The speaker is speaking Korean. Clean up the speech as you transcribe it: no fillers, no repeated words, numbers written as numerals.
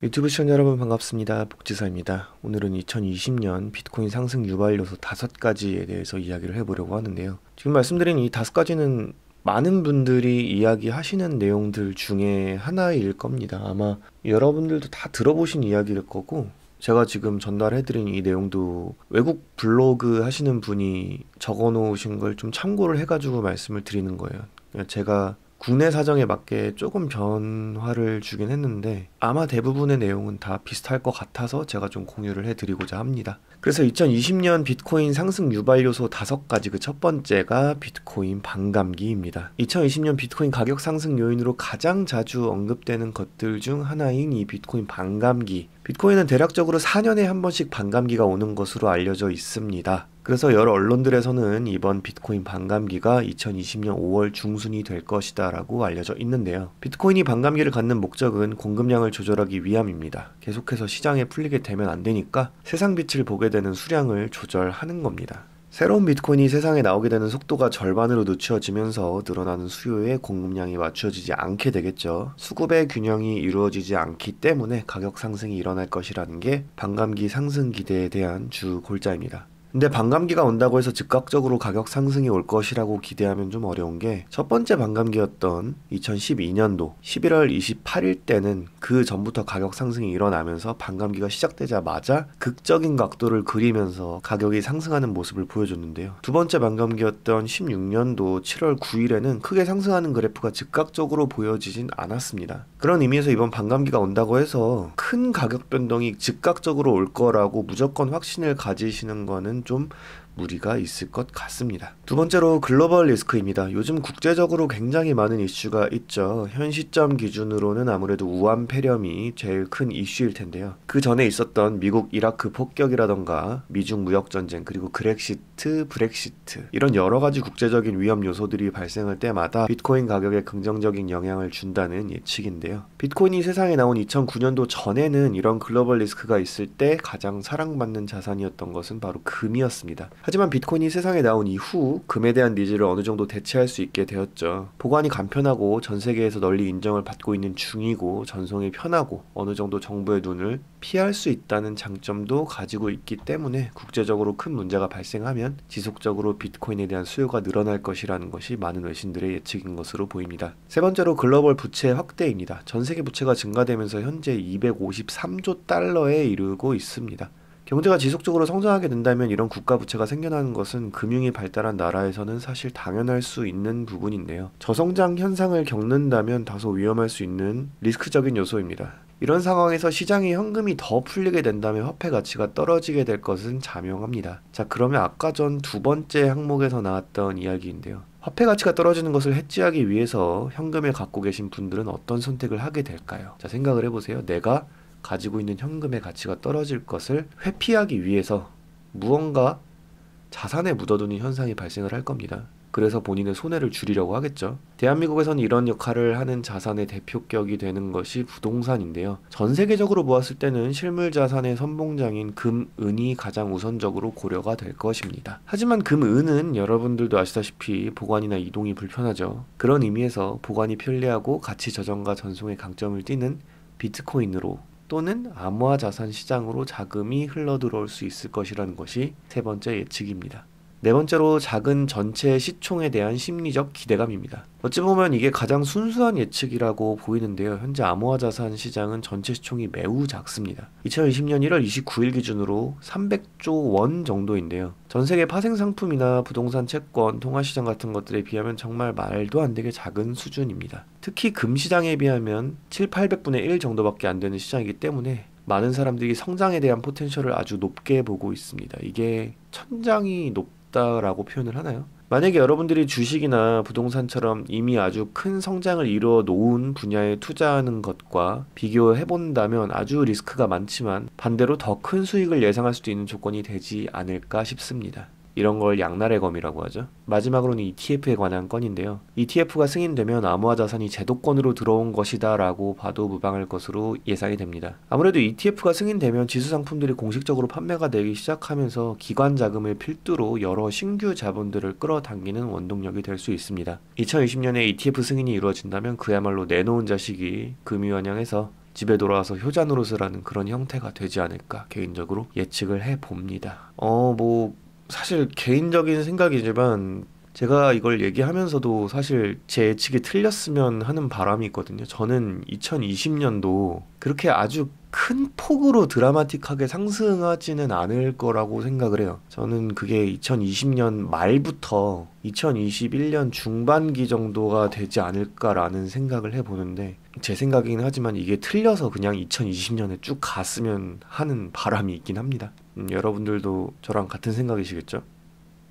유튜브 시청자 여러분 반갑습니다. 복지사입니다. 오늘은 2020년 비트코인 상승 유발 요소 5가지에 대해서 이야기를 해보려고 하는데요. 지금 말씀드린 이 5가지는 많은 분들이 이야기하시는 내용들 중에 하나일 겁니다. 아마 여러분들도 다 들어보신 이야기일 거고, 제가 지금 전달해드린 이 내용도 외국 블로그 하시는 분이 적어놓으신 걸 좀 참고를 해가지고 말씀을 드리는 거예요. 제가 국내 사정에 맞게 조금 변화를 주긴 했는데 아마 대부분의 내용은 다 비슷할 것 같아서 제가 좀 공유를 해드리고자 합니다. 그래서 2020년 비트코인 상승 유발 요소 5가지, 그 첫 번째가 비트코인 반감기입니다. 2020년 비트코인 가격 상승 요인으로 가장 자주 언급되는 것들 중 하나인 이 비트코인 반감기. 비트코인은 대략적으로 4년에 한 번씩 반감기가 오는 것으로 알려져 있습니다. 그래서 여러 언론들에서는 이번 비트코인 반감기가 2020년 5월 중순이 될 것이다 라고 알려져 있는데요. 비트코인이 반감기를 갖는 목적은 공급량을 조절하기 위함입니다. 계속해서 시장에 풀리게 되면 안 되니까 세상 빛을 보게 되는 수량을 조절하는 겁니다. 새로운 비트코인이 세상에 나오게 되는 속도가 절반으로 늦춰지면서 늘어나는 수요에 공급량이 맞춰지지 않게 되겠죠. 수급의 균형이 이루어지지 않기 때문에 가격 상승이 일어날 것이라는 게 반감기 상승 기대에 대한 주 골자입니다. 근데 반감기가 온다고 해서 즉각적으로 가격 상승이 올 것이라고 기대하면 좀 어려운 게, 첫 번째 반감기였던 2012년도 11월 28일 때는 그 전부터 가격 상승이 일어나면서 반감기가 시작되자마자 극적인 각도를 그리면서 가격이 상승하는 모습을 보여줬는데요. 두 번째 반감기였던 16년도 7월 9일에는 크게 상승하는 그래프가 즉각적으로 보여지진 않았습니다. 그런 의미에서 이번 반감기가 온다고 해서 큰 가격 변동이 즉각적으로 올 거라고 무조건 확신을 가지시는 거는 좀 무리가 있을 것 같습니다. 두 번째로 글로벌 리스크입니다. 요즘 국제적으로 굉장히 많은 이슈가 있죠. 현 시점 기준으로는 아무래도 우한 폐렴이 제일 큰 이슈일 텐데요. 그 전에 있었던 미국 이라크 폭격이라던가 미중 무역 전쟁, 그리고 그렉시트, 브렉시트, 이런 여러 가지 국제적인 위험 요소들이 발생할 때마다 비트코인 가격에 긍정적인 영향을 준다는 예측인데요. 비트코인이 세상에 나온 2009년도 전에는 이런 글로벌 리스크가 있을 때 가장 사랑받는 자산이었던 것은 바로 금이었습니다. 하지만 비트코인이 세상에 나온 이후 금에 대한 니즈를 어느 정도 대체할 수 있게 되었죠. 보관이 간편하고 전 세계에서 널리 인정을 받고 있는 중이고, 전송이 편하고 어느 정도 정부의 눈을 피할 수 있다는 장점도 가지고 있기 때문에 국제적으로 큰 문제가 발생하면 지속적으로 비트코인에 대한 수요가 늘어날 것이라는 것이 많은 외신들의 예측인 것으로 보입니다. 세 번째로 글로벌 부채 확대입니다. 전 세계 부채가 증가되면서 현재 253조 달러에 이르고 있습니다. 경제가 지속적으로 성장하게 된다면 이런 국가 부채가 생겨나는 것은 금융이 발달한 나라에서는 사실 당연할 수 있는 부분인데요. 저성장 현상을 겪는다면 다소 위험할 수 있는 리스크적인 요소입니다. 이런 상황에서 시장의 현금이 더 풀리게 된다면 화폐 가치가 떨어지게 될 것은 자명합니다. 자, 그러면 아까 전 두 번째 항목에서 나왔던 이야기인데요. 화폐 가치가 떨어지는 것을 해지하기 위해서 현금을 갖고 계신 분들은 어떤 선택을 하게 될까요? 자, 생각을 해보세요. 내가 가지고 있는 현금의 가치가 떨어질 것을 회피하기 위해서 무언가 자산에 묻어두는 현상이 발생을 할 겁니다. 그래서 본인의 손해를 줄이려고 하겠죠. 대한민국에서는 이런 역할을 하는 자산의 대표격이 되는 것이 부동산인데요. 전 세계적으로 보았을 때는 실물 자산의 선봉장인 금, 은이 가장 우선적으로 고려가 될 것입니다. 하지만 금, 은은 여러분들도 아시다시피 보관이나 이동이 불편하죠. 그런 의미에서 보관이 편리하고 가치 저장과 전송의 강점을 띠는 비트코인으로 또는 암호화 자산 시장으로 자금이 흘러들어올 수 있을 것이라는 것이 세 번째 예측입니다. 네 번째로 작은 전체 시총에 대한 심리적 기대감입니다. 어찌 보면 이게 가장 순수한 예측이라고 보이는데요. 현재 암호화 자산 시장은 전체 시총이 매우 작습니다. 2020년 1월 29일 기준으로 300조 원 정도인데요. 전 세계 파생 상품이나 부동산 채권, 통화시장 같은 것들에 비하면 정말 말도 안 되게 작은 수준입니다. 특히 금 시장에 비하면 7, 800분의 1 정도밖에 안 되는 시장이기 때문에 많은 사람들이 성장에 대한 포텐셜을 아주 높게 보고 있습니다. 이게 천장이 높다라고 표현을 하나요? 만약에 여러분들이 주식이나 부동산처럼 이미 아주 큰 성장을 이루어 놓은 분야에 투자하는 것과 비교해 본다면 아주 리스크가 많지만 반대로 더 큰 수익을 예상할 수도 있는 조건이 되지 않을까 싶습니다. 이런 걸 양날의 검이라고 하죠. 마지막으로는 ETF에 관한 건인데요. ETF가 승인되면 암호화 자산이 제도권으로 들어온 것이다 라고 봐도 무방할 것으로 예상이 됩니다. 아무래도 ETF가 승인되면 지수 상품들이 공식적으로 판매가 되기 시작하면서 기관 자금을 필두로 여러 신규 자본들을 끌어당기는 원동력이 될 수 있습니다. 2020년에 ETF 승인이 이루어진다면 그야말로 내놓은 자식이 금이 환영해서 집에 돌아와서 효자 노릇을 하는 그런 형태가 되지 않을까 개인적으로 예측을 해봅니다. 뭐 사실 개인적인 생각이지만 제가 이걸 얘기하면서도 사실 제 예측이 틀렸으면 하는 바람이 있거든요. 저는 2020년도 그렇게 아주 큰 폭으로 드라마틱하게 상승하지는 않을 거라고 생각을 해요. 저는 그게 2020년 말부터 2021년 중반기 정도가 되지 않을까라는 생각을 해보는데 제 생각이긴 하지만 이게 틀려서 그냥 2020년에 쭉 갔으면 하는 바람이 있긴 합니다. 여러분들도 저랑 같은 생각이시겠죠?